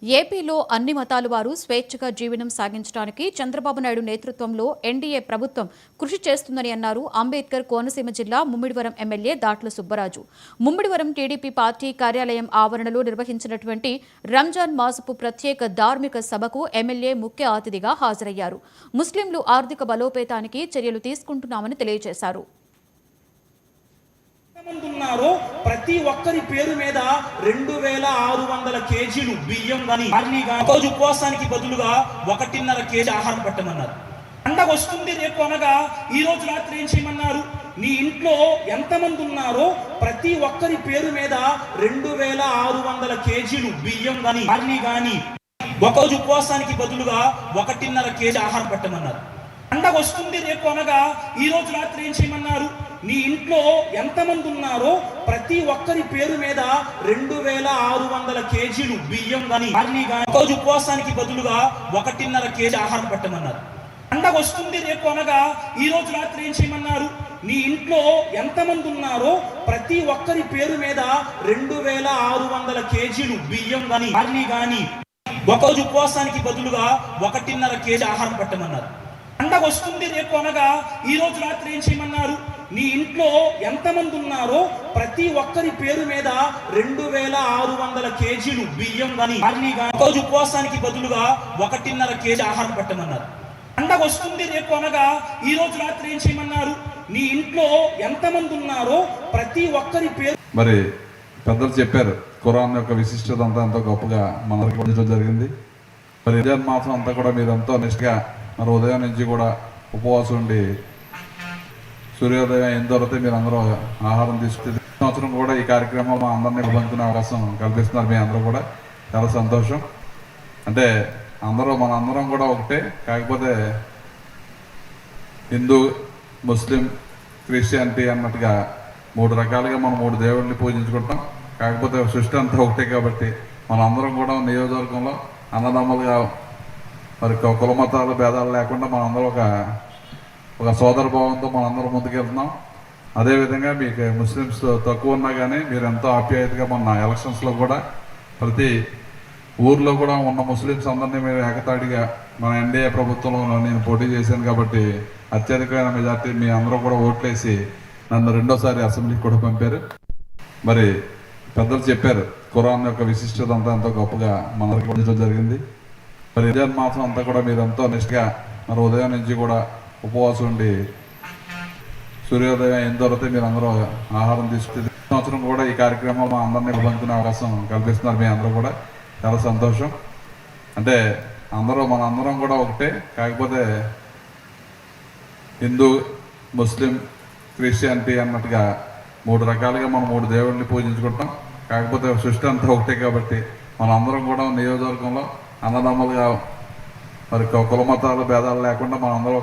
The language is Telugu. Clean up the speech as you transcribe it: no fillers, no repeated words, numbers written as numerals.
ఏపీలో అన్ని మతాల వారు స్వేచ్ఛగా జీవనం సాగించడానికి చంద్రబాబు నాయుడు నేతృత్వంలో ఎన్డీఏ ప్రభుత్వం కృషి చేస్తుందని అన్నారు అంబేద్కర్ కోనసీమ జిల్లా Mummidivaram MLA Datla Subbaraju. Mummidivaram TDP party కార్యాలయం ఆవరణలో నిర్వహించినటువంటి రంజాన్ మాసపు ప్రత్యేక ధార్మిక సభకు ఎమ్మెల్యే ముఖ్య అతిథిగా హాజరయ్యారు. ముస్లింలు ఆర్థిక బలోపేతానికి చర్యలు తీసుకుంటున్నామని తెలియజేశారు. ఉన్నారో ప్రతి ఒక్కరి పేరు మీద 2600 కేజీలు బియ్యం గాని రోజు ఉపవాసానికి బదులుగా 1.5 కేజీ ఆహారం పెట్టమన్నారు. పండగ వస్తుంది రేపు అనగా ఈ రోజు రాత్రి ఏం చేయమన్నారు? నీ ఇంట్లో ఎంతమంది ఉన్నారో ప్రతి ఒక్కరి పేరు మీద 2600 కేజీలు బియ్యం గాని ఒకరోజు ఉపవాసానికి బదులుగా 1.5 కేజీ ఆహారం పెట్టమన్నారు. పండగ వస్తుంది రేపు అనగా ఈ రోజు రాత్రి ఏం చేయమన్నారు? నీ ఇంట్లో ఎంతమంది ఉన్నారో ప్రతి ఒక్కరి పేరు మీద 2600 కేజీలు బియ్యం గాని రోజు ఉపవాసానికి బదులుగా 1.5 కేజీ ఆహారం పెట్టమన్నారు. పండగ వస్తుంది రేపు అనగా ఈ రోజు రాత్రి ఏం చేయమన్నారు? నీ ఇంట్లో ఎంతమంది ఉన్నారో ప్రతి ఒక్కరి పేరు మీద 2600 కేజీలు బియ్యం గాని ఒకరోజు ఉపవాసానికి బదులుగా 1.5 కేజీ ఆహారం పెట్టమన్నారు. పండగ వస్తుంది రేపు అనగా ఈ రోజు రాత్రి ఏం చేయమన్నారు? నీ ఇంట్లో ఎంతమంది ఉన్నారో ప్రతి ఒక్కరి పేరు మీద 2600 కేజీలు బియ్యం గాని రోజు ఉపవాసానికి బదులుగా 1.5 కేజీ ఆహారం పెట్టమన్నారు. పండగ వస్తుంది రేపు అనగా ఈ రోజు రాత్రి ఏం చేయమన్నారు? నీ ఇంట్లో ఎంతమంది ఉన్నారో ప్రతి ఒక్కరి పేరు. మరి పెద్దలు చెప్పారు, ఖురాన్ యొక్క విశిష్టత అంతా ఎంతో గొప్పగా మనకి పొందడం జరిగింది. మరి రంజాన్ మాసం అంతా కూడా మీరు ఎంతో నిష్ఠగా మరి ఉదయం నుంచి కూడా ఉపవాసం ఉండి సూర్యోదయం అయిన తర్వాత మీరు అందరూ ఆహారం తీసుకుంటే సంవత్సరం కూడా ఈ కార్యక్రమం మా అందరినీ పంచుకునే అవకాశం కల్పిస్తున్నారు. మీ అందరూ కూడా చాలా సంతోషం. అంటే మనందరం కూడా ఒకటే, కాకపోతే హిందూ, ముస్లిం, క్రిస్టియానిటీ అన్నట్టుగా 3 రకాలుగా మనం 3 దేవుళ్ళని పూజించుకుంటాం. కాకపోతే సృష్టి అంతా ఒకటే కాబట్టి మనందరం కూడా నియోజకవర్గంలో అన్నదమ్ములుగా మరి కుల మతాల భేదాలు లేకుండా మనందరం ఒక సోదర భావంతో మనందరం ముందుకెళ్తున్నాం. అదేవిధంగా మీకు ముస్లిమ్స్ తక్కువ ఉన్నా కానీ మీరు ఎంతో ఆప్యాయతగా మొన్న ఎలక్షన్స్లో కూడా ప్రతి ఊర్లో కూడా ఉన్న ముస్లిమ్స్ అందరినీ మీరు ఏకతాటిగా మన ఎన్డీఏ ప్రభుత్వంలో నేను పోటీ చేశాను కాబట్టి అత్యధికమైన మెజార్టీ మీ అందరూ కూడా ఓట్లేసి నన్ను 2వ సారి అసెంబ్లీకి కూడా పంపారు. మరి పెద్దలు చెప్పారు, ఖురాన్ యొక్క విశిష్టత అంతా ఎంతో గొప్పగా మనకి పొందడం జరిగింది. మరి రంజాన్ మాసం అంతా కూడా మీరు ఎంతో నిష్ఠగా మరి ఉదయం నుంచి కూడా ఉపవాసం ఉండి సూర్యోదయం అయిన తర్వాత మీరు అందరూ ఆహారం తీసుకుంటే సంవత్సరం కూడా ఈ కార్యక్రమం మా అందరినీ పంచుకునే అవకాశం కల్పిస్తున్నారు. మీ అందరూ కూడా చాలా సంతోషం. అంటే మనందరం కూడా ఒకటే, కాకపోతే హిందూ, ముస్లిం, క్రిస్టియానిటీ అన్నట్టుగా 3 రకాలుగా మనం 3 దేవుళ్ళని పూజించుకుంటాం. కాకపోతే సృష్టి అంతా ఒకటే కాబట్టి మనందరం కూడా నియోజకవర్గంలో అన్నదమ్ములుగా మరి కుల మతాల భేదాలు లేకుండా మనందరూ